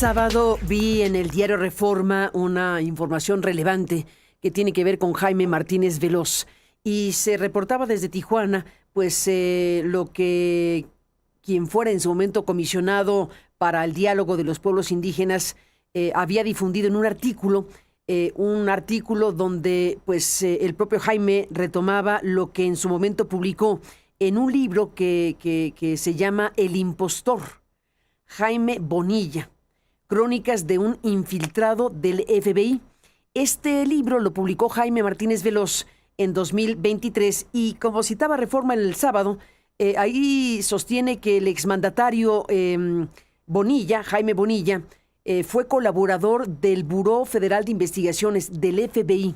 sábado vi en el diario Reforma una información relevante que tiene que ver con Jaime Martínez Veloz y se reportaba desde Tijuana pues lo que quien fuera en su momento comisionado para el diálogo de los pueblos indígenas había difundido en un artículo donde pues el propio Jaime retomaba lo que en su momento publicó en un libro que se llama El Impostor, Jaime Bonilla, Crónicas de un infiltrado del FBI. Este libro lo publicó Jaime Martínez Veloz en 2023 y como citaba Reforma el sábado, ahí sostiene que el exmandatario Bonilla, Jaime Bonilla, fue colaborador del Buró Federal de Investigaciones del FBI.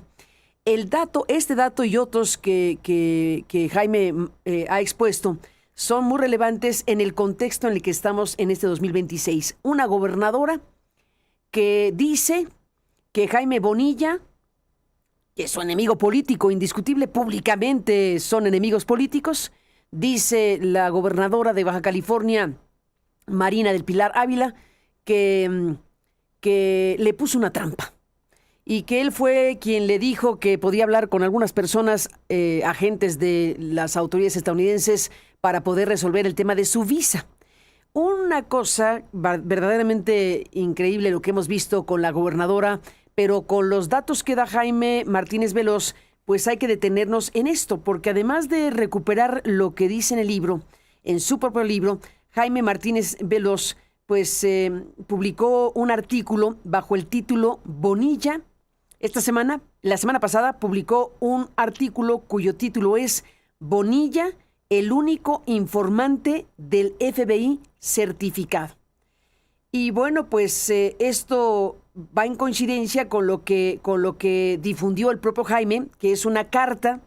Este dato y otros que Jaime ha expuesto son muy relevantes en el contexto en el que estamos en este 2026. Una gobernadora que dice que Jaime Bonilla, que es su enemigo político, indiscutible, públicamente son enemigos políticos, dice la gobernadora de Baja California, Marina del Pilar Ávila, que le puso una trampa y que él fue quien le dijo que podía hablar con algunas personas, agentes de las autoridades estadounidenses, para poder resolver el tema de su visa. Una cosa verdaderamente increíble lo que hemos visto con la gobernadora, pero con los datos que da Jaime Martínez Veloz, pues hay que detenernos en esto, porque además de recuperar lo que dice en el libro, en su propio libro, Jaime Martínez Veloz, pues publicó un artículo bajo el título Bonilla. La semana pasada, publicó un artículo cuyo título es Bonilla, el único informante del FBI certificado. Y bueno, pues esto va en coincidencia con lo que difundió el propio Jaime, que es una carta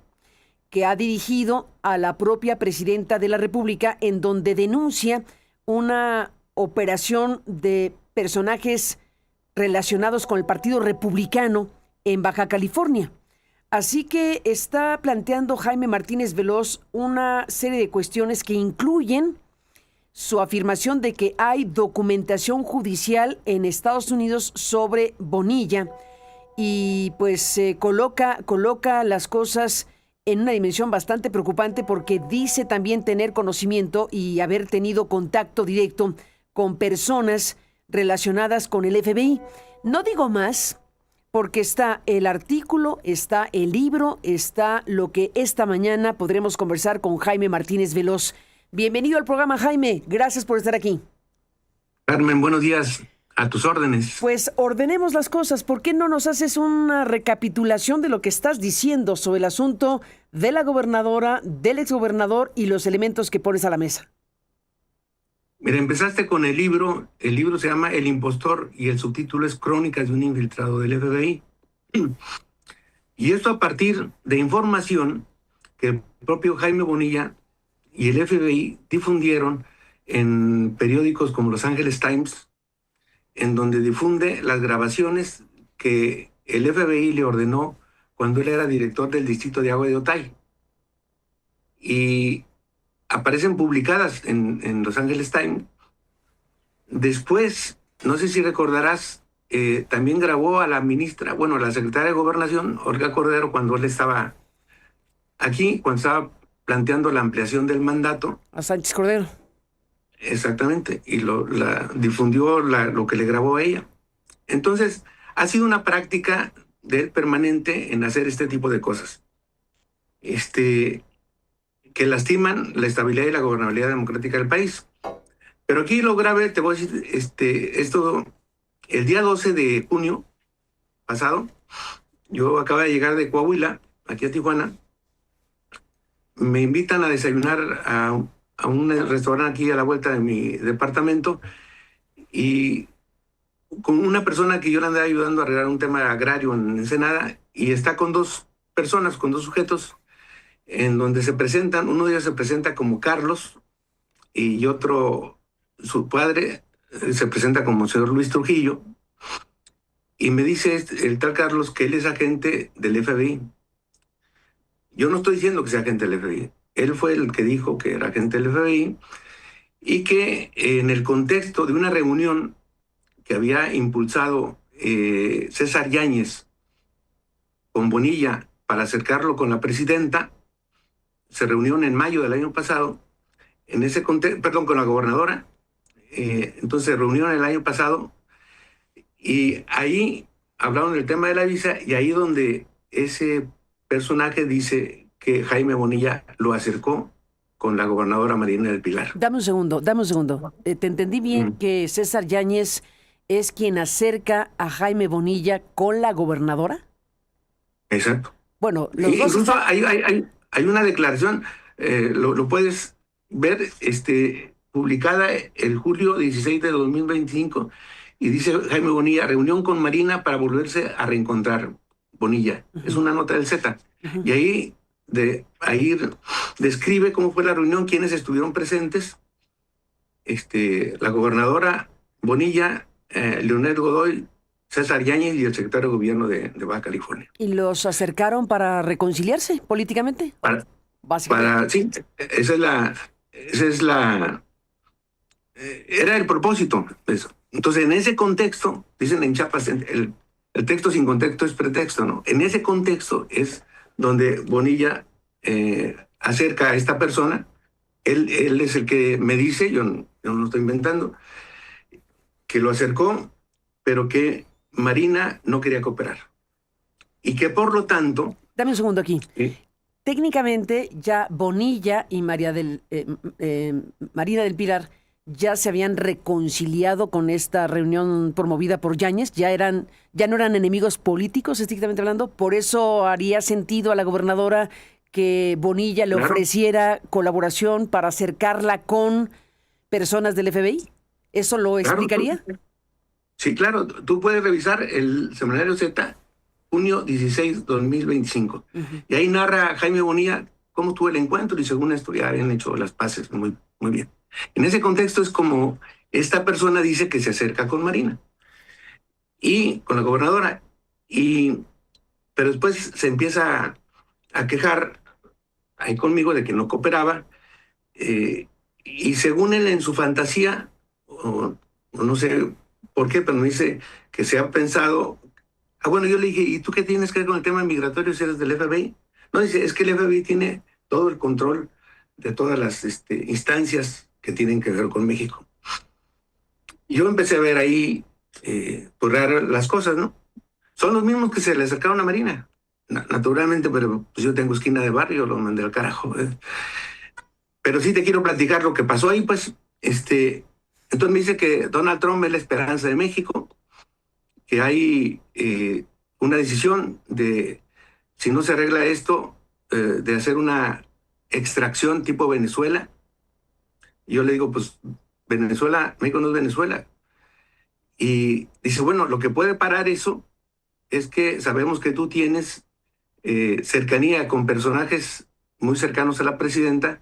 que ha dirigido a la propia presidenta de la República, en donde denuncia una operación de personajes relacionados con el Partido Republicano en Baja California. Así que está planteando Jaime Martínez Veloz una serie de cuestiones que incluyen su afirmación de que hay documentación judicial en Estados Unidos sobre Bonilla y pues coloca las cosas en una dimensión bastante preocupante porque dice también tener conocimiento y haber tenido contacto directo con personas relacionadas con el FBI. No digo más, porque está el artículo, está el libro, está lo que esta mañana podremos conversar con Jaime Martínez Veloz. Bienvenido al programa, Jaime. Gracias por estar aquí. Carmen, buenos días. A tus órdenes. Pues ordenemos las cosas. ¿Por qué no nos haces una recapitulación de lo que estás diciendo sobre el asunto de la gobernadora, del exgobernador y los elementos que pones a la mesa? Mira, empezaste con el libro. El libro se llama El Impostor y el subtítulo es Crónicas de un infiltrado del FBI. Y esto a partir de información que el propio Jaime Bonilla y el FBI difundieron en periódicos como Los Angeles Times, en donde difunde las grabaciones que el FBI le ordenó cuando él era director del distrito de agua de Otay. Y aparecen publicadas en Los Angeles Times. Después, no sé si recordarás, también grabó a la ministra, la secretaria de Gobernación, Olga Cordero, cuando él estaba aquí, cuando estaba planteando la ampliación del mandato. A Sánchez Cordero. Exactamente, y difundió lo que le grabó a ella. Entonces, ha sido una práctica de él permanente en hacer este tipo de cosas. Que lastiman la estabilidad y la gobernabilidad democrática del país. Pero aquí lo grave, te voy a decir, esto, el día 12 de junio pasado, yo acabo de llegar de Coahuila, aquí a Tijuana, me invitan a desayunar a un restaurante aquí a la vuelta de mi departamento y con una persona que yo le andaba ayudando a arreglar un tema agrario en Ensenada y está con dos sujetos en donde se presentan, uno de ellos se presenta como Carlos y otro, su padre, se presenta como señor Luis Trujillo, y me dice el tal Carlos que él es agente del FBI. Yo no estoy diciendo que sea agente del FBI, él fue el que dijo que era agente del FBI y que en el contexto de una reunión que había impulsado César Yáñez con Bonilla para acercarlo con la presidenta, se reunieron en mayo del año pasado, en ese contexto, perdón, con la gobernadora, entonces se reunieron el año pasado y ahí hablaron del tema de la visa y ahí donde ese personaje dice que Jaime Bonilla lo acercó con la gobernadora Marina del Pilar. Dame un segundo. ¿Te entendí bien que César Yáñez es quien acerca a Jaime Bonilla con la gobernadora? Exacto. Bueno, los dos incluso hay una declaración, lo puedes ver, publicada el julio 16 de 2025, y dice Jaime Bonilla, reunión con Marina para volverse a reencontrar. Bonilla. Es una nota del Z. Y ahí describe cómo fue la reunión, quiénes estuvieron presentes. La gobernadora Bonilla, Leonel Godoy, César Yáñez y el secretario de gobierno de Baja California. ¿Y los acercaron para reconciliarse políticamente? Sí, era el propósito. Eso. Entonces, en ese contexto, dicen en Chiapas, el texto sin contexto es pretexto, ¿no? En ese contexto es donde Bonilla acerca a esta persona. Él es el que me dice, yo no lo estoy inventando, que lo acercó, pero que Marina no quería cooperar. Y que por lo tanto... Dame un segundo aquí. ¿sí? Técnicamente ya Bonilla y Marina del Pilar ya se habían reconciliado con esta reunión promovida por Yáñez, ya no eran enemigos políticos, estrictamente hablando. Por eso haría sentido a la gobernadora que Bonilla le ofreciera colaboración para acercarla con personas del FBI. ¿Eso lo explicaría? Sí, claro. Tú puedes revisar el Semanario Z, junio 16, 2025. Y ahí narra Jaime Bonilla cómo tuvo el encuentro y según esto ya habían hecho las paces muy, muy bien. En ese contexto es como esta persona dice que se acerca con Marina y con la gobernadora, pero después se empieza a quejar ahí conmigo de que no cooperaba, y según él en su fantasía, o no sé por qué, pero me dice que se ha pensado. Bueno, yo le dije, ¿y tú qué tienes que ver con el tema migratorio si eres del FBI? No, dice, es que el FBI tiene todo el control de todas las instancias que tienen que ver con México. Y yo empecé a ver ahí, por las cosas, ¿no? Son los mismos que se le acercaron a Marina, naturalmente, pero pues yo tengo esquina de barrio, lo mandé al carajo. Pero sí te quiero platicar lo que pasó ahí, pues, entonces me dice que Donald Trump es la esperanza de México, que hay una decisión de, si no se arregla esto, de hacer una extracción tipo Venezuela. Y yo le digo, pues, Venezuela, México no es Venezuela. Y dice, bueno, lo que puede parar eso es que sabemos que tú tienes cercanía con personajes muy cercanos a la presidenta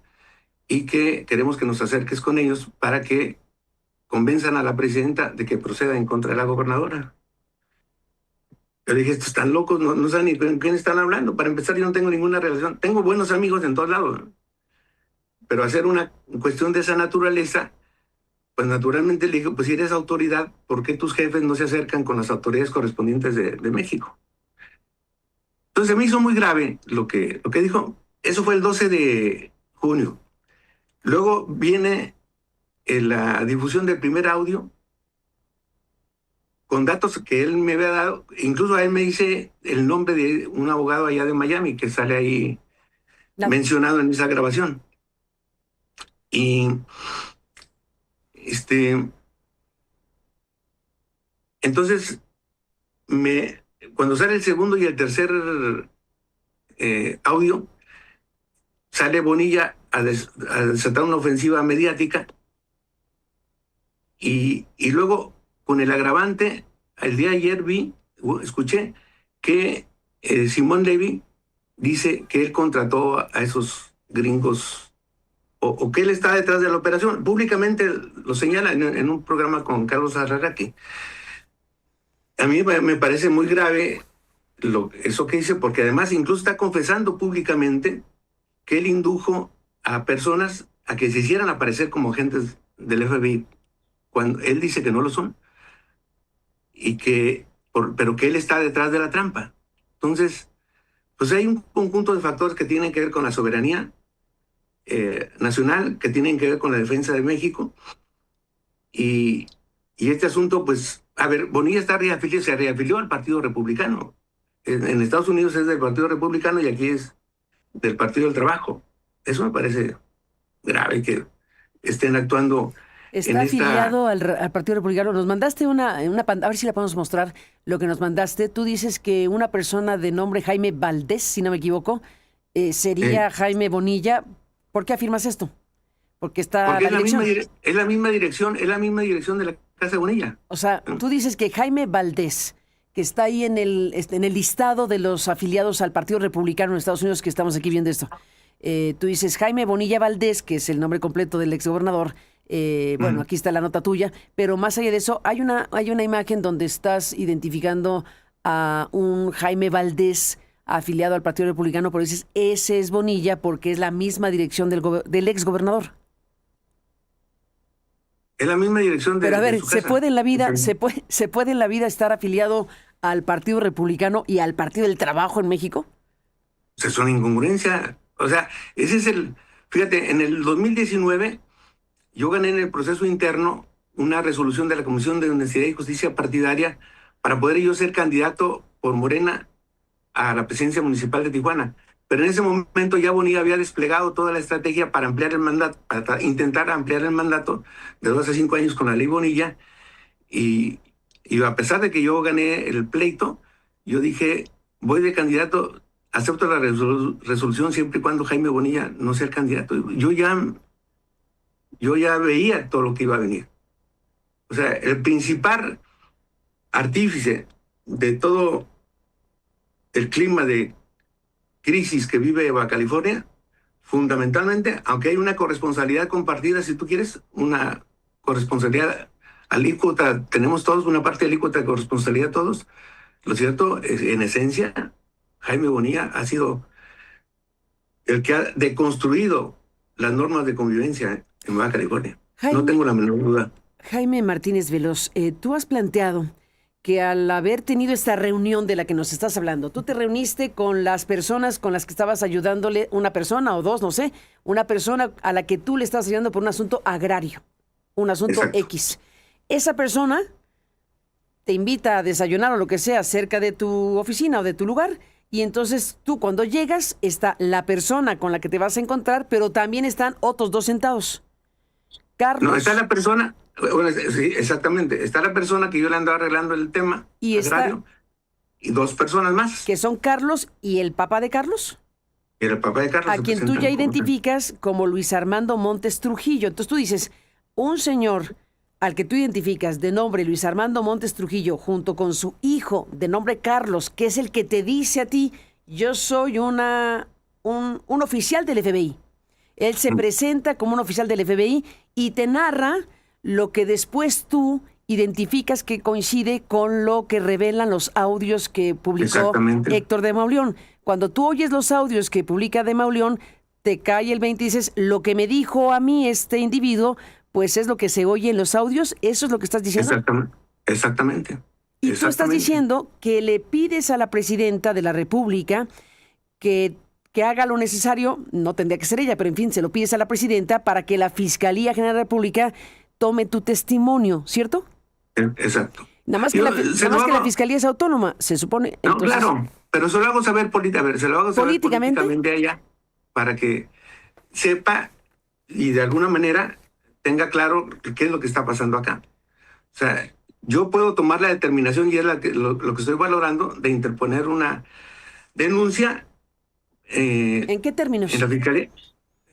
y que queremos que nos acerques con ellos para que convenzan a la presidenta de que proceda en contra de la gobernadora. Yo dije, estos están locos, no saben ni con quién están hablando. Para empezar, yo no tengo ninguna relación. Tengo buenos amigos en todos lados, ¿no? Pero hacer una cuestión de esa naturaleza, pues naturalmente le dije, pues si eres autoridad, ¿por qué tus jefes no se acercan con las autoridades correspondientes de México? Entonces me hizo muy grave lo que dijo. Eso fue el 12 de junio. Luego viene la difusión del primer audio con datos que él me había dado. Incluso a él me dice el nombre de un abogado allá de Miami que sale ahí mencionado en esa grabación. Y entonces cuando sale el segundo y el tercer audio, sale Bonilla a desatar una ofensiva mediática y luego con el agravante, el día de ayer escuché que Simón Levy dice que él contrató a esos gringos o que él está detrás de la operación. Públicamente lo señala en un programa con Carlos Arraraqui. A mí me parece muy grave eso que dice, porque además incluso está confesando públicamente que él indujo a personas a que se hicieran aparecer como agentes del FBI, cuando él dice que no lo son. pero que él está detrás de la trampa. Entonces, pues hay un conjunto de factores que tienen que ver con la soberanía nacional, que tienen que ver con la defensa de México. Y este asunto, pues, a ver, Bonilla se reafilió al Partido Republicano. En Estados Unidos es del Partido Republicano y aquí es del Partido del Trabajo. Eso me parece grave que estén actuando. Está afiliado al Partido Republicano. Nos mandaste a ver si la podemos mostrar lo que nos mandaste. Tú dices que una persona de nombre Jaime Valdés, si no me equivoco, sería Jaime Bonilla. ¿Por qué afirmas esto? Porque está la dirección. Es la misma dirección de la Casa de Bonilla. O sea, tú dices que Jaime Valdés, que está ahí en el listado de los afiliados al Partido Republicano en Estados Unidos, que estamos aquí viendo esto. Tú dices Jaime Bonilla Valdés, que es el nombre completo del exgobernador. Bueno, aquí está la nota tuya, pero más allá de eso, hay una imagen donde estás identificando a un Jaime Valdés afiliado al Partido Republicano, pero dices, ese es Bonilla porque es la misma dirección del exgobernador. Es la misma dirección de Pero a ver, de su casa. ¿se puede en la vida estar afiliado al Partido Republicano y al Partido del Trabajo en México? O sea, es una incongruencia. O sea, fíjate, en el 2019 yo gané en el proceso interno una resolución de la Comisión de Honestidad y Justicia Partidaria para poder yo ser candidato por Morena a la presidencia municipal de Tijuana. Pero en ese momento ya Bonilla había desplegado toda la estrategia para ampliar el mandato, para intentar ampliar el mandato de 2 a 5 años con la ley Bonilla. Y a pesar de que yo gané el pleito, yo dije, voy de candidato, acepto la resolución siempre y cuando Jaime Bonilla no sea el candidato. Yo ya veía todo lo que iba a venir. O sea, el principal artífice de todo el clima de crisis que vive Baja California, fundamentalmente, aunque hay una corresponsabilidad compartida, si tú quieres, una corresponsabilidad alícuota, tenemos todos una parte alícuota de corresponsabilidad todos, lo cierto es, en esencia, Jaime Bonilla ha sido el que ha deconstruido las normas de convivencia en Baja California. No tengo la menor duda. Jaime Martínez Veloz, tú has planteado que al haber tenido esta reunión de la que nos estás hablando, tú te reuniste con las personas con las que estabas ayudándole, una persona o dos, no sé, una persona a la que tú le estabas ayudando por un asunto agrario, un asunto Exacto. X. Esa persona te invita a desayunar o lo que sea cerca de tu oficina o de tu lugar, y entonces tú cuando llegas está la persona con la que te vas a encontrar, pero también están otros dos sentados. Carlos. No, está la persona, bueno, sí, exactamente, está la persona que yo le andaba arreglando el tema agrario, y dos personas más. Que son Carlos y el papá de Carlos. Y el papá de Carlos. A quien tú ya identificas como Luis Armando Montes Trujillo. Entonces tú dices, un señor al que tú identificas de nombre Luis Armando Montes Trujillo junto con su hijo de nombre Carlos, que es el que te dice a ti, yo soy un oficial del FBI. Él se presenta como un oficial del FBI y te narra lo que después tú identificas que coincide con lo que revelan los audios que publicó Héctor de Mauleón. Cuando tú oyes los audios que publica de Mauleón, te cae el 20 y dices, lo que me dijo a mí este individuo, pues es lo que se oye en los audios. ¿Eso es lo que estás diciendo? Exactamente. Y tú estás diciendo que le pides a la presidenta de la República que haga lo necesario, no tendría que ser ella, pero en fin, se lo pides a la presidenta para que la Fiscalía General de la República tome tu testimonio, ¿cierto? Exacto. Nada más que la Fiscalía es autónoma, se supone. No, entonces, claro, pero se lo hago saber políticamente a ella para que sepa y de alguna manera tenga claro qué es lo que está pasando acá. O sea, yo puedo tomar la determinación, y es lo que estoy valorando, de interponer una denuncia. ¿En qué términos? En la Fiscalía,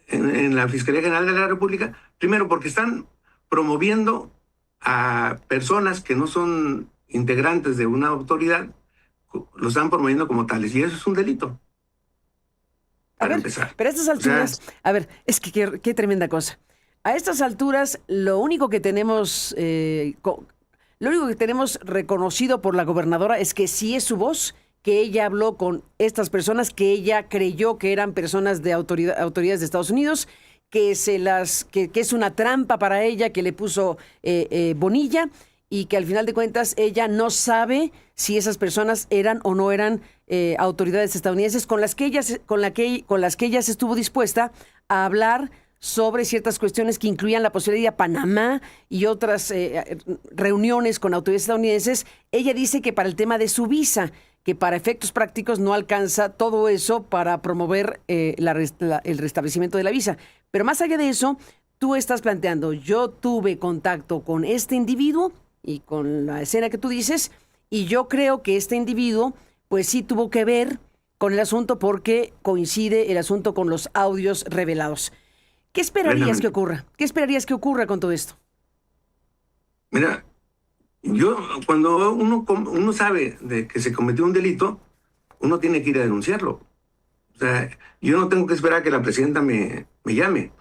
en la Fiscalía General de la República, primero porque están promoviendo a personas que no son integrantes de una autoridad, lo están promoviendo como tales, y eso es un delito. Para empezar. Pero a estas alturas, a ver, es que qué tremenda cosa. A estas alturas, lo único que tenemos reconocido por la gobernadora es que sí es su voz, que ella habló con estas personas, que ella creyó que eran personas de autoridades de Estados Unidos, que es una trampa para ella que le puso Bonilla, y que al final de cuentas ella no sabe si esas personas eran o no eran autoridades estadounidenses con las que ella se estuvo dispuesta a hablar sobre ciertas cuestiones que incluían la posibilidad de ir a Panamá y otras reuniones con autoridades estadounidenses. Ella dice que para el tema de su visa, que para efectos prácticos no alcanza todo eso para promover el restablecimiento de la visa. Pero más allá de eso, tú estás planteando, yo tuve contacto con este individuo y con la escena que tú dices, y yo creo que este individuo pues sí tuvo que ver con el asunto porque coincide el asunto con los audios revelados. ¿Qué esperarías que ocurra? ¿Qué esperarías que ocurra con todo esto? Mira, cuando uno sabe de que se cometió un delito, uno tiene que ir a denunciarlo. O sea, yo no tengo que esperar a que la presidenta me llame.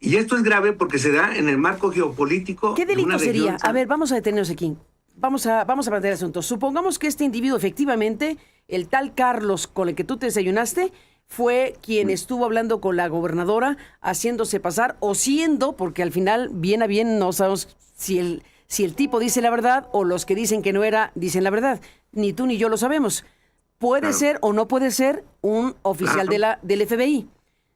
Y esto es grave porque se da en el marco geopolítico. ¿Qué delito sería? A ver, vamos a detenernos aquí. Vamos a plantear el asunto. Supongamos que este individuo, efectivamente, el tal Carlos con el que tú te desayunaste, fue quien estuvo hablando con la gobernadora, haciéndose pasar o siendo, porque al final, bien a bien, no sabemos si el tipo dice la verdad o los que dicen que no era, dicen la verdad. Ni tú ni yo lo sabemos. Puede ser o no puede ser un oficial del FBI.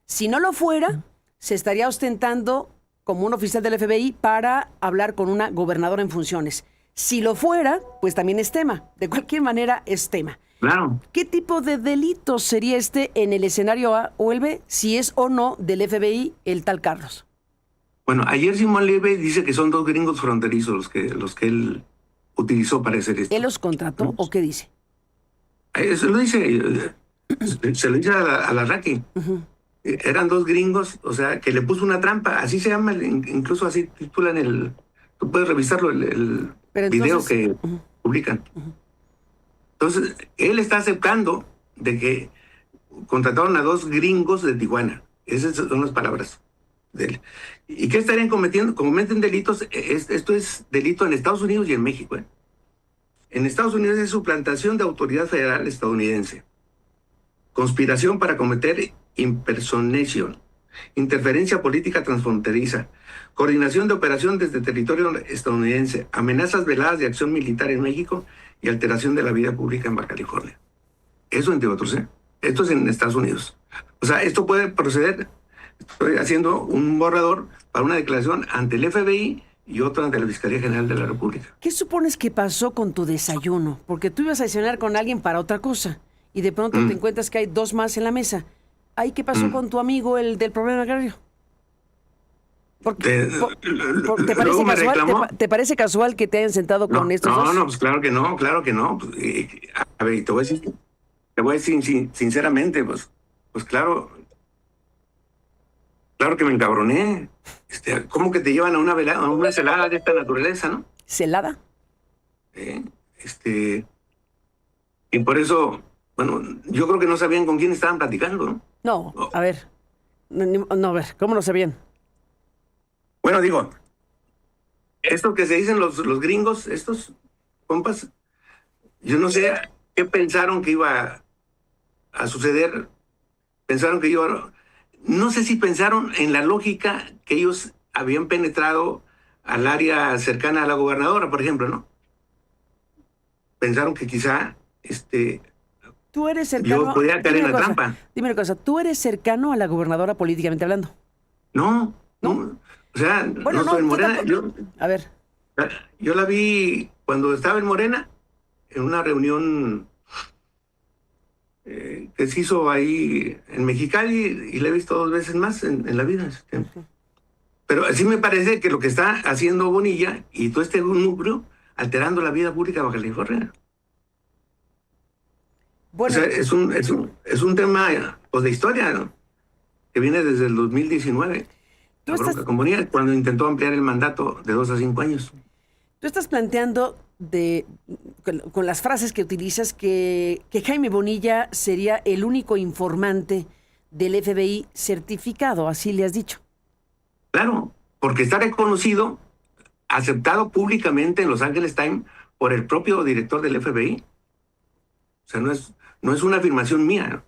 Si no lo fuera, se estaría ostentando como un oficial del FBI para hablar con una gobernadora en funciones. Si lo fuera, pues también es tema. De cualquier manera, es tema. Claro. ¿Qué tipo de delito sería este en el escenario A o el B, si es o no del FBI el tal Carlos? Bueno, ayer Simón Levy dice que son 2 gringos fronterizos los que él utilizó para hacer esto. ¿Él los contrató o qué dice? Eso lo dice, se lo dice a la Raki. Eran 2 gringos, o sea, que le puso una trampa, así se llama, incluso así titulan tú puedes revisarlo, el video que publican. Entonces, él está aceptando de que contrataron a 2 gringos de Tijuana. Esas son las palabras de él. ¿Y qué estarían cometiendo? Cometen delitos, esto es delito en Estados Unidos y en México. En Estados Unidos es suplantación de autoridad federal estadounidense, conspiración para cometer impersonation, interferencia política transfronteriza, coordinación de operación desde territorio estadounidense, amenazas veladas de acción militar en México y alteración de la vida pública en Baja California. Eso entre otros, ¿eh? Esto es en Estados Unidos. O sea, esto puede proceder. Estoy haciendo un borrador para una declaración ante el FBI y otra ante la Fiscalía General de la República. ¿Qué supones que pasó con tu desayuno? Porque tú ibas a desayunar con alguien para otra cosa y de pronto te encuentras que hay 2 más en la mesa. ¿Ahí qué pasó con tu amigo, el del problema agrario? ¿Te parece casual que te hayan sentado con estos dos? No, pues claro que no. A ver, te voy a decir sinceramente, pues claro que me encabroné. ¿Cómo que te llevan a una celada de esta naturaleza, no? ¿Celada? Y por eso, bueno, yo creo que no sabían con quién estaban platicando, ¿no? No, a ver. No, a ver, ¿cómo no sabían? Bueno, digo, esto que se dicen los gringos, estos compas, yo no sé qué pensaron que iba a suceder. No sé si pensaron en la lógica que ellos habían penetrado al área cercana a la gobernadora, por ejemplo, ¿no? Pensaron que quizá tú eres cercano. yo podía caer en la trampa. Dime una cosa, ¿tú eres cercano a la gobernadora políticamente hablando? No. O sea, bueno, no estoy en Morena. A ver. Yo la vi cuando estaba en Morena, en una reunión que se hizo ahí en Mexicali, y la he visto 2 veces más en la vida. Pero sí me parece que lo que está haciendo Bonilla y todo este núcleo, alterando la vida pública de Baja California. Bueno, o sea, es un tema pues, de historia, ¿no? Que viene desde el 2019. Con Bonilla, cuando intentó ampliar el mandato de 2 a 5 años. Tú estás planteando con las frases que utilizas que Jaime Bonilla sería el único informante del FBI certificado, así le has dicho. Claro, porque está reconocido, aceptado públicamente en Los Angeles Times por el propio director del FBI. O sea, no es una afirmación mía.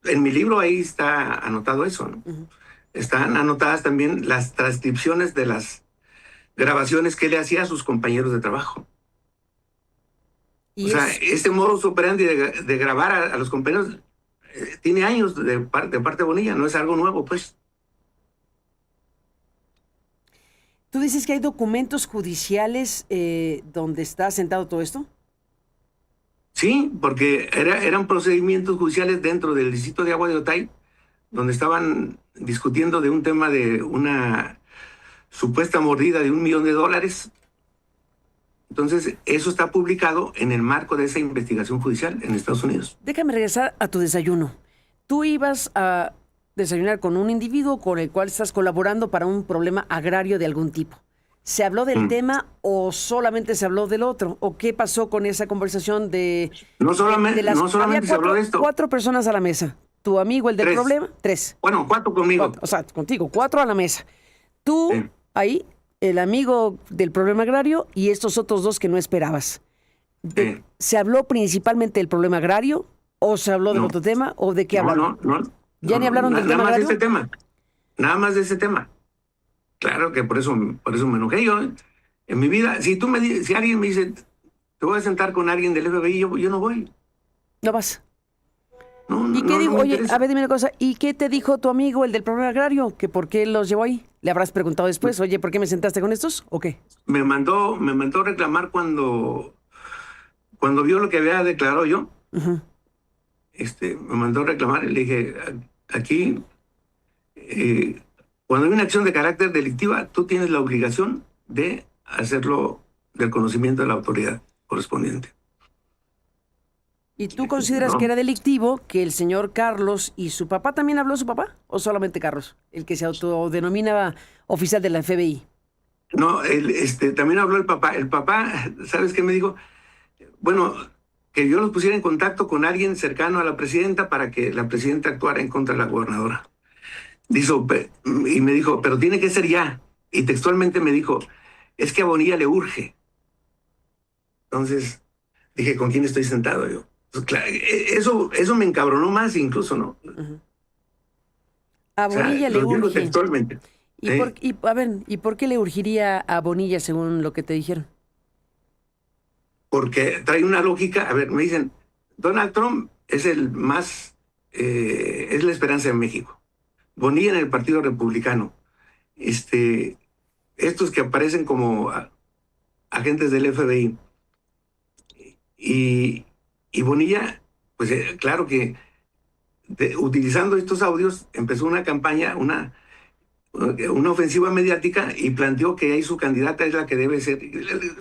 En mi libro ahí está anotado eso, ¿no? Están anotadas también las transcripciones de las grabaciones que le hacía a sus compañeros de trabajo. Y O sea, este modus operandi de grabar a los compañeros tiene años de parte de Bonilla, no es algo nuevo, pues. ¿Tú dices que hay documentos judiciales donde está sentado todo esto? Sí, porque eran procedimientos judiciales dentro del distrito de Agua de Otay, donde estaban discutiendo de un tema de una supuesta mordida de $1 millón. Entonces, eso está publicado en el marco de esa investigación judicial en Estados Unidos. Déjame regresar a tu desayuno. Tú ibas a desayunar con un individuo con el cual estás colaborando para un problema agrario de algún tipo. ¿Se habló del tema o solamente se habló del otro? ¿O qué pasó con esa conversación de... No solamente, no solamente se habló de esto. 4 personas a la mesa. ¿Tu amigo, el del 3. problema? 3. Bueno, 4 conmigo. 4, o sea, contigo, 4 a la mesa. Tú, Sí. ahí, el amigo del problema agrario y estos otros 2 que no esperabas. Sí. ¿Se habló principalmente del problema agrario o se habló del No. otro tema o de qué hablaron? No. ¿Ya ni hablaron del tema Nada más de agrario? ese tema. Nada más de ese tema. Claro que por eso me enojé yo. En mi vida, si alguien me dice, te voy a sentar con alguien del FBI, yo no voy. No vas. No, ¿Y qué no dijo? me Oye, interesa. a ver, dime una cosa. ¿Y qué te dijo tu amigo, el del problema agrario? ¿Que por qué los llevó ahí? ¿Le habrás preguntado después? Oye, ¿por qué me sentaste con estos? ¿O qué? Me mandó a reclamar cuando vio lo que había declarado yo. Ujú. Me mandó a reclamar y le dije, aquí, cuando hay una acción de carácter delictiva, tú tienes la obligación de hacerlo del conocimiento de la autoridad correspondiente. ¿Y tú consideras No. que era delictivo que el señor Carlos y su papá también habló su papá? ¿O solamente Carlos, el que se autodenominaba oficial de la FBI? No, también habló el papá. El papá, ¿sabes qué me dijo? Bueno, que yo los pusiera en contacto con alguien cercano a la presidenta para que la presidenta actuara en contra de la gobernadora. Y me dijo, pero tiene que ser ya. Y textualmente me dijo, es que a Bonilla le urge. Entonces dije, ¿con quién estoy sentado yo? Pues, claro, eso me encabronó más incluso, ¿no? Uh-huh. A O sea, Bonilla le lo digo urge. textualmente. ¿Y por qué le urgiría a Bonilla según lo que te dijeron? Porque trae una lógica. A ver, me dicen, Donald Trump es es la esperanza de México. Bonilla en el Partido Republicano. Estos que aparecen como agentes del FBI. Y Bonilla, pues claro que utilizando estos audios empezó una campaña, una ofensiva mediática y planteó que ahí su candidata es la que debe ser,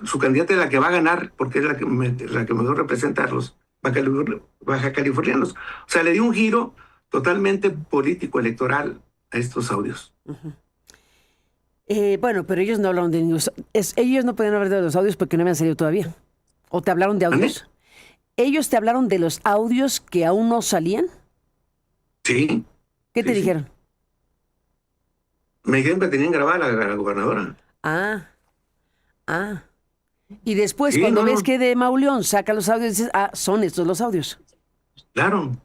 su candidata es la que va a ganar porque es la que mejor representa a los baja californianos. O sea, le dio un giro totalmente político, electoral a estos audios. Uh-huh. Bueno, pero ellos no hablaron de ellos no podían hablar de los audios porque no habían salido todavía. ¿O te hablaron de audios? ¿Ellos te hablaron de los audios que aún no salían? Sí. ¿Qué te dijeron? Me dijeron que tenían grabada a la gobernadora. Y después, Sí, cuando no. ves que de Mauleón saca los audios, dices, son estos los audios. Claro.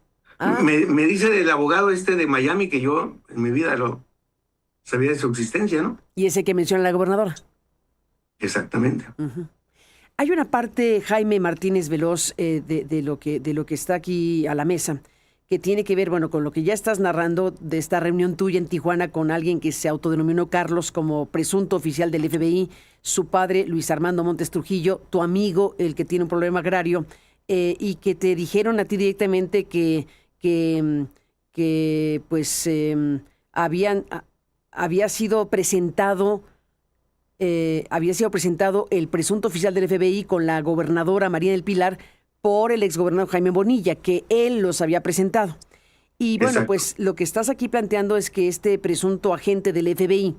Me dice el abogado de Miami que yo en mi vida lo sabía de su existencia, ¿no? Y ese que menciona la gobernadora. Exactamente. Uh-huh. Hay una parte, Jaime Martínez Veloz, de lo que está aquí a la mesa, que tiene que ver, bueno, con lo que ya estás narrando de esta reunión tuya en Tijuana con alguien que se autodenominó Carlos como presunto oficial del FBI, su padre, Luis Armando Montes Trujillo, tu amigo, el que tiene un problema agrario, y que te dijeron a ti directamente que había sido presentado el presunto oficial del FBI con la gobernadora María del Pilar por el exgobernador Jaime Bonilla, que él los había presentado. Y bueno, Exacto. pues lo que estás aquí planteando es que este presunto agente del FBI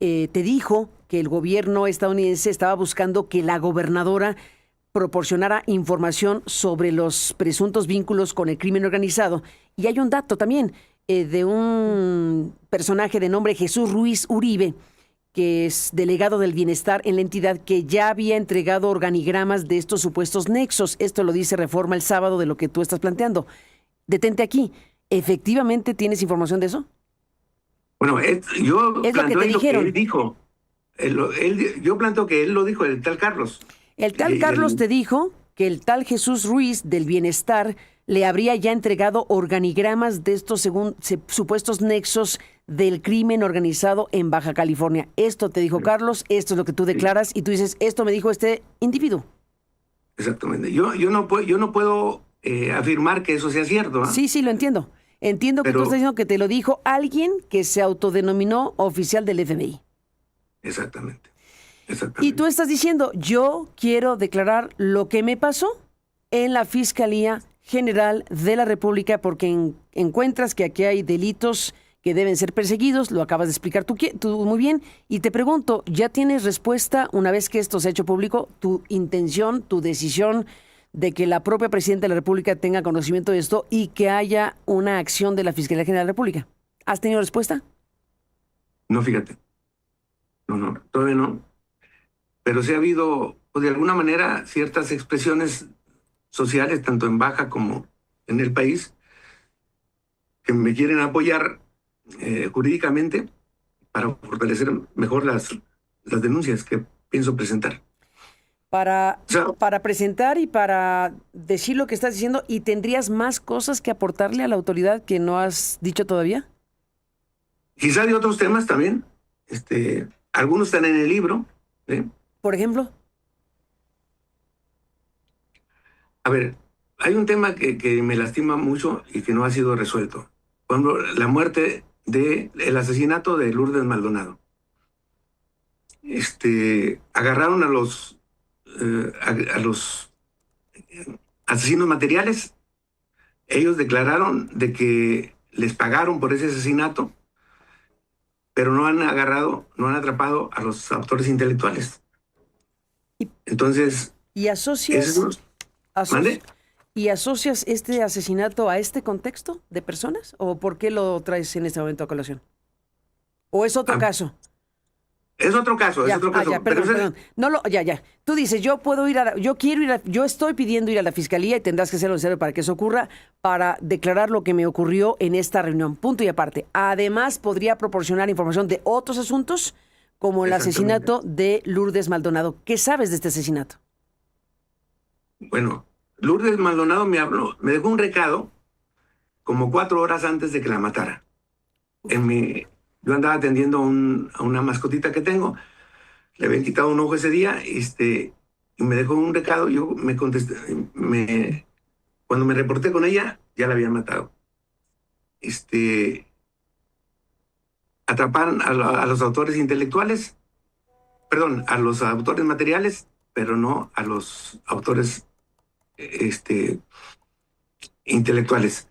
te dijo que el gobierno estadounidense estaba buscando que la gobernadora proporcionara información sobre los presuntos vínculos con el crimen organizado. Y hay un dato también de un personaje de nombre Jesús Ruiz Uribe, que es delegado del bienestar en la entidad, que ya había entregado organigramas de estos supuestos nexos. Esto lo dice Reforma el sábado de lo que tú estás planteando. Detente aquí. ¿Efectivamente tienes información de eso? Bueno, yo Es lo que planteo te ahí lo que dijeron. él dijo. Yo planteo que él lo dijo, el tal Carlos. El tal Carlos te dijo que el tal Jesús Ruiz del Bienestar le habría ya entregado organigramas de estos supuestos nexos del crimen organizado en Baja California. Esto te dijo Carlos, esto es lo que tú declaras y tú dices, esto me dijo este individuo. Exactamente. Yo no puedo afirmar que eso sea cierto. ¿Eh? Sí, lo entiendo. Entiendo que tú estás diciendo que te lo dijo alguien que se autodenominó oficial del FBI. Exactamente. Y tú estás diciendo, yo quiero declarar lo que me pasó en la Fiscalía General de la República porque encuentras que aquí hay delitos que deben ser perseguidos, lo acabas de explicar tú muy bien, y te pregunto, ¿ya tienes respuesta una vez que esto se ha hecho público, tu intención, tu decisión de que la propia Presidenta de la República tenga conocimiento de esto y que haya una acción de la Fiscalía General de la República? ¿Has tenido respuesta? No, fíjate. No, todavía no. Pero sí ha habido, pues, de alguna manera, ciertas expresiones sociales, tanto en Baja como en el país, que me quieren apoyar jurídicamente para fortalecer mejor las denuncias que pienso presentar. Para presentar y para decir lo que estás diciendo, ¿y tendrías más cosas que aportarle a la autoridad que no has dicho todavía? Quizá de otros temas también. Algunos están en el libro. Por ejemplo. A ver, hay un tema que me lastima mucho y que no ha sido resuelto. Por ejemplo, la muerte el asesinato de Lourdes Maldonado. Agarraron a los asesinos materiales. Ellos declararon de que les pagaron por ese asesinato, pero no han atrapado a los autores intelectuales. Entonces, ¿y asocias este asesinato a este contexto de personas? ¿O por qué lo traes en este momento a colación? ¿O es otro caso? Es otro caso, Perdón. Tú dices, yo estoy pidiendo ir a la fiscalía y tendrás que hacerlo necesario para que eso ocurra, para declarar lo que me ocurrió en esta reunión. Punto y aparte. Además, podría proporcionar información de otros asuntos, como el asesinato de Lourdes Maldonado. ¿Qué sabes de este asesinato? Bueno, Lourdes Maldonado me dejó un recado como 4 horas antes de que la matara. Yo andaba atendiendo a una mascotita que tengo, le habían quitado un ojo ese día, y me dejó un recado. Yo me contesté, cuando me reporté con ella, ya la habían matado. Atraparon a los autores intelectuales, perdón, a los autores materiales, pero no a los autores intelectuales.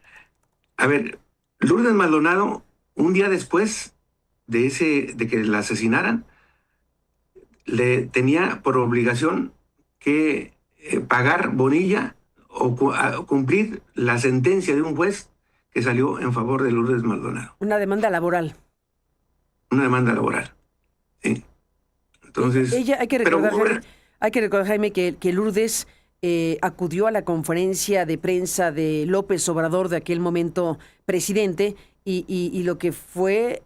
A ver, Lourdes Maldonado, un día después de que la asesinaran, le tenía por obligación que pagar Bonilla o cumplir la sentencia de un juez que salió en favor de Lourdes Maldonado. Una demanda laboral. Una demanda laboral, sí. Entonces, hay que recordar, Jaime, que Lourdes acudió a la conferencia de prensa de López Obrador, de aquel momento presidente, y lo que fue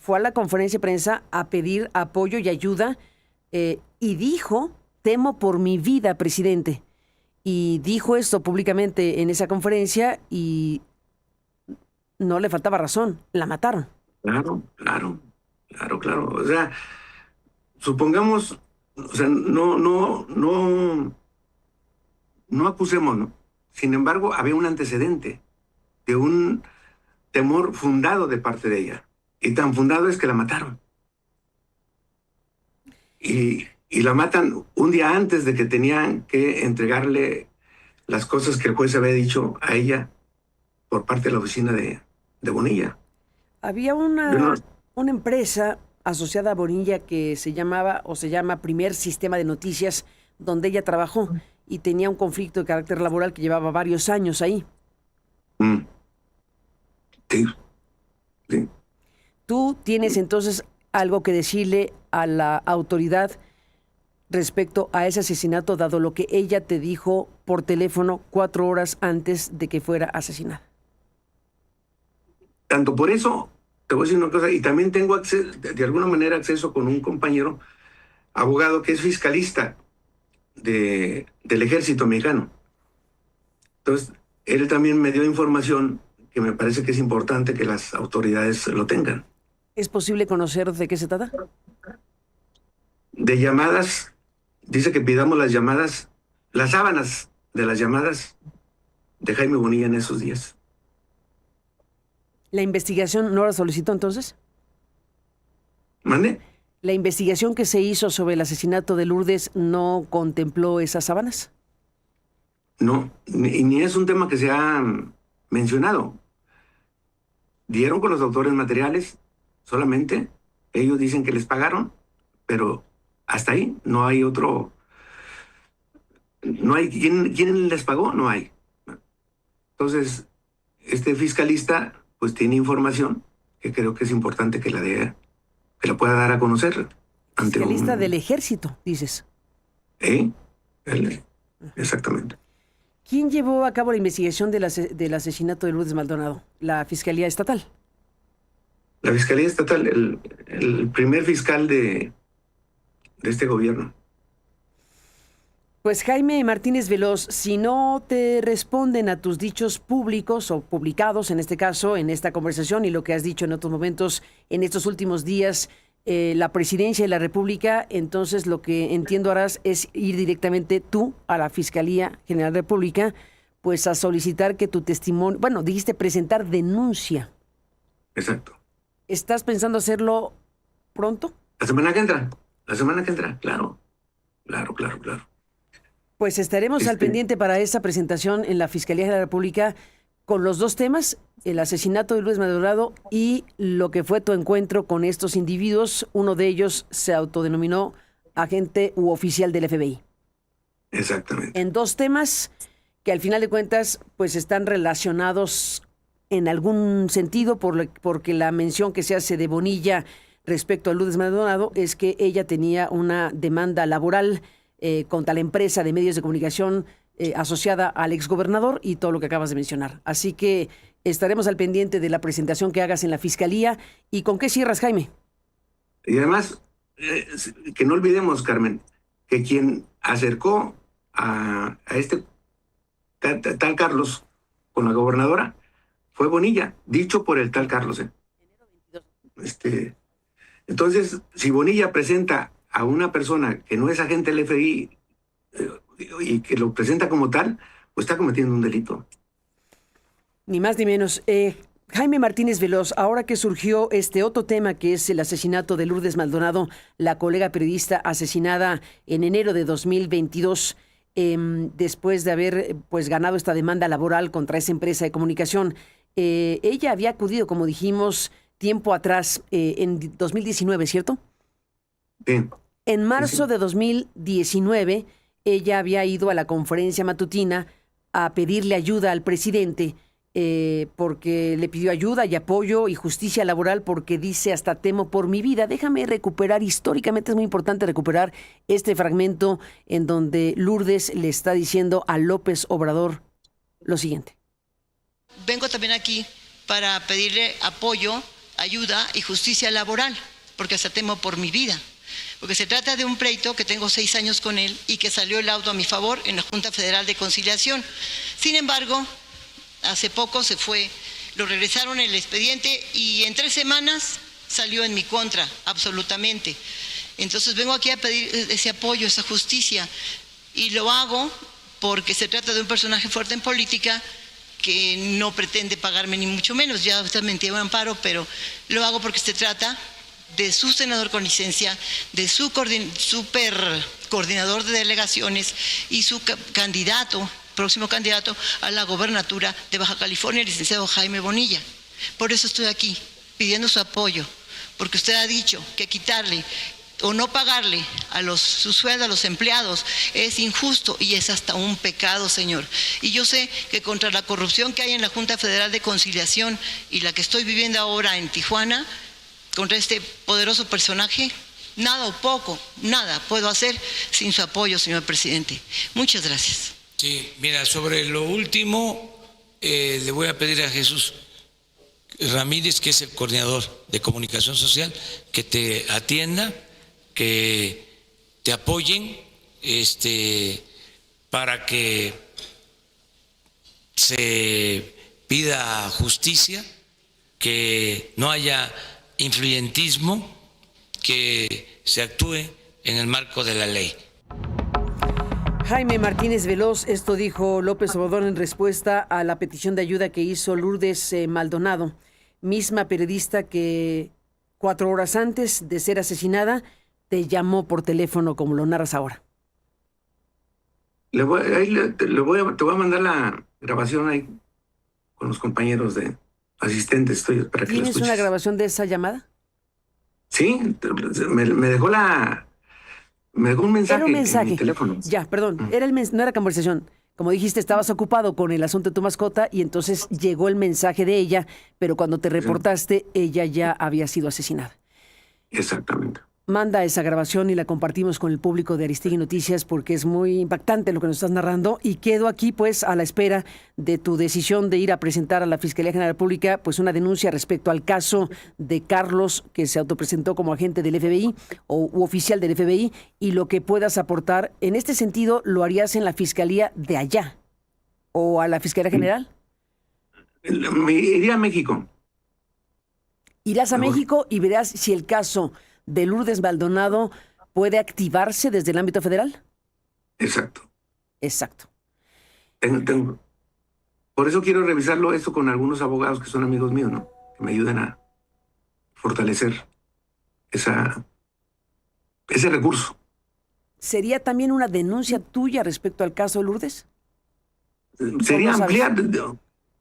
a la conferencia de prensa a pedir apoyo y ayuda, y dijo, temo por mi vida, presidente. Y dijo esto públicamente en esa conferencia y no le faltaba razón, la mataron. Claro. O sea, supongamos, o sea, no acusemos, ¿no? Sin embargo, había un antecedente de un temor fundado de parte de ella. Y tan fundado es que la mataron. Y la matan un día antes de que tenían que entregarle las cosas que el juez había dicho a ella por parte de la oficina de Bonilla. Había una empresa asociada a Bonilla que se llama Primer Sistema de Noticias, donde ella trabajó y tenía un conflicto de carácter laboral que llevaba varios años ahí. Sí. ¿Tú tienes entonces algo que decirle a la autoridad respecto a ese asesinato, dado lo que ella te dijo por teléfono 4 horas antes de que fuera asesinada? Tanto por eso te voy a decir una cosa, y también tengo de alguna manera acceso con un compañero abogado que es fiscalista del ejército mexicano. Entonces, él también me dio información que me parece que es importante que las autoridades lo tengan. ¿Es posible conocer de qué se trata? De llamadas, dice que pidamos las llamadas, las sábanas de las llamadas de Jaime Bonilla en esos días. ¿La investigación no la solicitó entonces? ¿Mande? ¿La investigación que se hizo sobre el asesinato de Lourdes no contempló esas sábanas? No, ni es un tema que se ha mencionado. Dieron con los autores materiales, solamente ellos dicen que les pagaron, pero hasta ahí no hay otro, no hay quién les pagó, no hay. Entonces, este fiscalista pues tiene información que creo que es importante que la pueda dar a conocer. Fiscalista del ejército, dices. Exactamente. ¿Quién llevó a cabo la investigación del asesinato de Lourdes Maldonado? ¿La Fiscalía Estatal? La Fiscalía Estatal, el primer fiscal de este gobierno. Pues Jaime Martínez Veloz, si no te responden a tus dichos públicos o publicados, en este caso, en esta conversación y lo que has dicho en otros momentos, en estos últimos días, la presidencia de la República, entonces lo que entiendo harás es ir directamente tú a la Fiscalía General de la República, pues a solicitar que tu testimonio, bueno, dijiste presentar denuncia. Exacto. ¿Estás pensando hacerlo pronto? La semana que entra, claro. Pues estaremos al pendiente para esa presentación en la Fiscalía de la República con los dos temas, el asesinato de Lourdes Maldonado y lo que fue tu encuentro con estos individuos. Uno de ellos se autodenominó agente u oficial del FBI. Exactamente. En dos temas que al final de cuentas pues están relacionados en algún sentido porque la mención que se hace de Bonilla respecto a Lourdes Maldonado es que ella tenía una demanda laboral contra la empresa de medios de comunicación asociada al exgobernador y todo lo que acabas de mencionar. Así que estaremos al pendiente de la presentación que hagas en la Fiscalía. ¿Y con qué cierras, Jaime? Y además, que no olvidemos, Carmen, que quien acercó a este tal Carlos con la gobernadora fue Bonilla, dicho por el tal Carlos. Entonces, si Bonilla presenta a una persona que no es agente del FBI y que lo presenta como tal, pues está cometiendo un delito. Ni más ni menos. Jaime Martínez Veloz, ahora que surgió este otro tema que es el asesinato de Lourdes Maldonado, la colega periodista asesinada en enero de 2022, después de haber pues ganado esta demanda laboral contra esa empresa de comunicación. Ella había acudido, como dijimos, tiempo atrás, en 2019, ¿cierto? Sí. En marzo de 2019, ella había ido a la conferencia matutina a pedirle ayuda al presidente porque le pidió ayuda y apoyo y justicia laboral porque dice hasta temo por mi vida. Déjame recuperar, históricamente es muy importante recuperar este fragmento en donde Lourdes le está diciendo a López Obrador lo siguiente. Vengo también aquí para pedirle apoyo, ayuda y justicia laboral porque hasta temo por mi vida. Porque se trata de un pleito que tengo 6 años con él y que salió el laudo a mi favor en la Junta Federal de Conciliación. Sin embargo, hace poco lo regresaron el expediente y en 3 semanas salió en mi contra, absolutamente. Entonces vengo aquí a pedir ese apoyo, esa justicia y lo hago porque se trata de un personaje fuerte en política que no pretende pagarme ni mucho menos, ya usted me entiende, amparo, pero lo hago porque se trata de su senador con licencia, de su super coordinador de delegaciones y su próximo candidato a la gobernatura de Baja California, el licenciado Jaime Bonilla. Por eso estoy aquí, pidiendo su apoyo, porque usted ha dicho que quitarle o no pagarle su sueldo a los empleados es injusto y es hasta un pecado, señor. Y yo sé que contra la corrupción que hay en la Junta Federal de Conciliación y la que estoy viviendo ahora en Tijuana, contra este poderoso personaje, nada o poco, nada puedo hacer sin su apoyo, señor presidente. Muchas gracias. Sí, mira, sobre lo último, le voy a pedir a Jesús Ramírez, que es el coordinador de comunicación social, que te atienda, que te apoyen, para que se pida justicia, que no haya influyentismo, que se actúe en el marco de la ley. Jaime Martínez Veloz, esto dijo López Obrador en respuesta a la petición de ayuda que hizo Lourdes Maldonado, misma periodista que 4 horas antes de ser asesinada te llamó por teléfono, como lo narras ahora. Te voy a mandar la grabación ahí con los compañeros de asistentes para que lo ¿Tienes escuches. una grabación de esa llamada? Sí, me dejó un mensaje, Era un mensaje. en mi teléfono. Ya, perdón, no era conversación. Como dijiste, estabas ocupado con el asunto de tu mascota y entonces llegó el mensaje de ella, pero cuando te reportaste, ella ya había sido asesinada. Exactamente. Manda esa grabación y la compartimos con el público de Aristegui Noticias porque es muy impactante lo que nos estás narrando y quedo aquí pues a la espera de tu decisión de ir a presentar a la Fiscalía General de la República pues una denuncia respecto al caso de Carlos, que se autopresentó como agente del FBI u oficial del FBI, y lo que puedas aportar en este sentido lo harías en la Fiscalía de allá o a la Fiscalía General. Me iría a México. Irás a México y verás si el caso de Lourdes Maldonado puede activarse desde el ámbito federal. Exacto. Exacto. Por eso quiero revisarlo esto con algunos abogados que son amigos míos, ¿no? Que me ayuden a fortalecer ese recurso. ¿Sería también una denuncia tuya respecto al caso de Lourdes? Sería ampliar.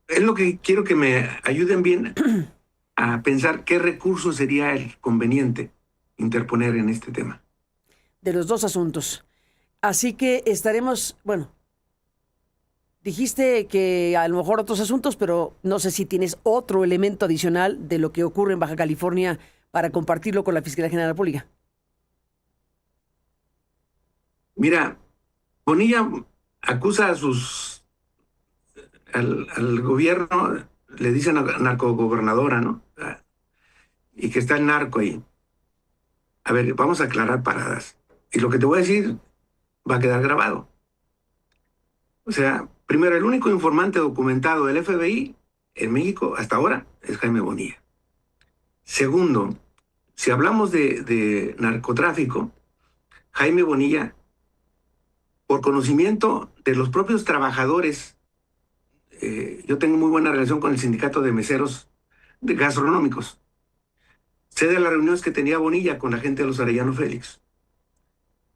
Es lo que quiero que me ayuden bien a pensar qué recurso sería el conveniente interponer en este tema. De los dos asuntos. Así que estaremos, dijiste que a lo mejor otros asuntos, pero no sé si tienes otro elemento adicional de lo que ocurre en Baja California para compartirlo con la Fiscalía General de la República. Mira, Bonilla acusa al gobierno, le dicen narcogobernadora, ¿no? Y que está el narco ahí. A ver, vamos a aclarar paradas. Y lo que te voy a decir va a quedar grabado. O sea, primero, el único informante documentado del FBI en México hasta ahora es Jaime Bonilla. Segundo, si hablamos de narcotráfico, Jaime Bonilla, por conocimiento de los propios trabajadores, yo tengo muy buena relación con el sindicato de meseros gastronómicos. Sé de las reuniones que tenía Bonilla con la gente de los Arellano Félix.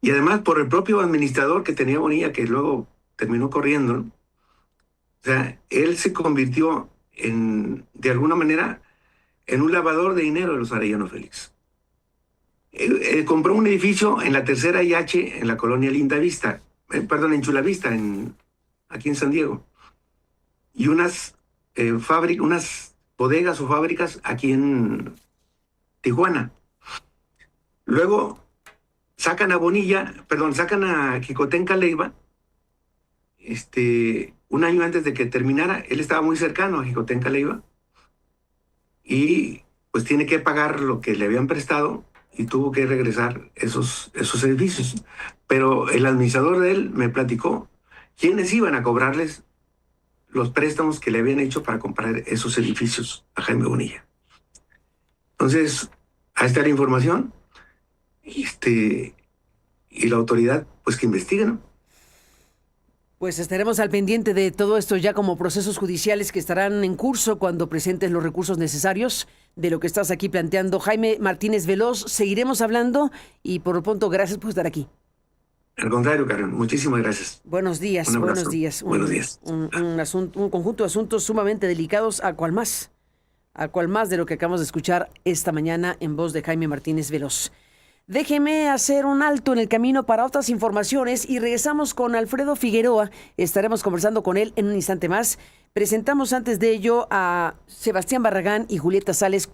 Y además por el propio administrador que tenía Bonilla, que luego terminó corriendo, ¿no? O sea, él se convirtió de alguna manera, en un lavador de dinero de los Arellano Félix. Compró un edificio en la Tercera IH, en la colonia Linda Vista, en Chula Vista, aquí en San Diego. Y unas bodegas o fábricas aquí en Tijuana. Luego sacan a Xicotenca Leiva, un año antes de que terminara. Él estaba muy cercano a Xicotenca Leiva y pues tiene que pagar lo que le habían prestado y tuvo que regresar esos edificios. Pero el administrador de él me platicó quiénes iban a cobrarles los préstamos que le habían hecho para comprar esos edificios a Jaime Bonilla. Entonces, ahí está la información. Y la autoridad, pues que investigue, ¿no? Pues estaremos al pendiente de todo esto ya como procesos judiciales que estarán en curso cuando presentes los recursos necesarios de lo que estás aquí planteando. Jaime Martínez Veloz, seguiremos hablando y por lo pronto gracias por estar aquí. Al contrario, Karen, muchísimas gracias. Buenos días, buenos días. Buenos días. Un conjunto de asuntos sumamente delicados, a cual más de lo que acabamos de escuchar esta mañana en voz de Jaime Martínez Veloz. Déjeme hacer un alto en el camino para otras informaciones y regresamos con Alfredo Figueroa. Estaremos conversando con él en un instante más. Presentamos antes de ello a Sebastián Barragán y Julieta Sales.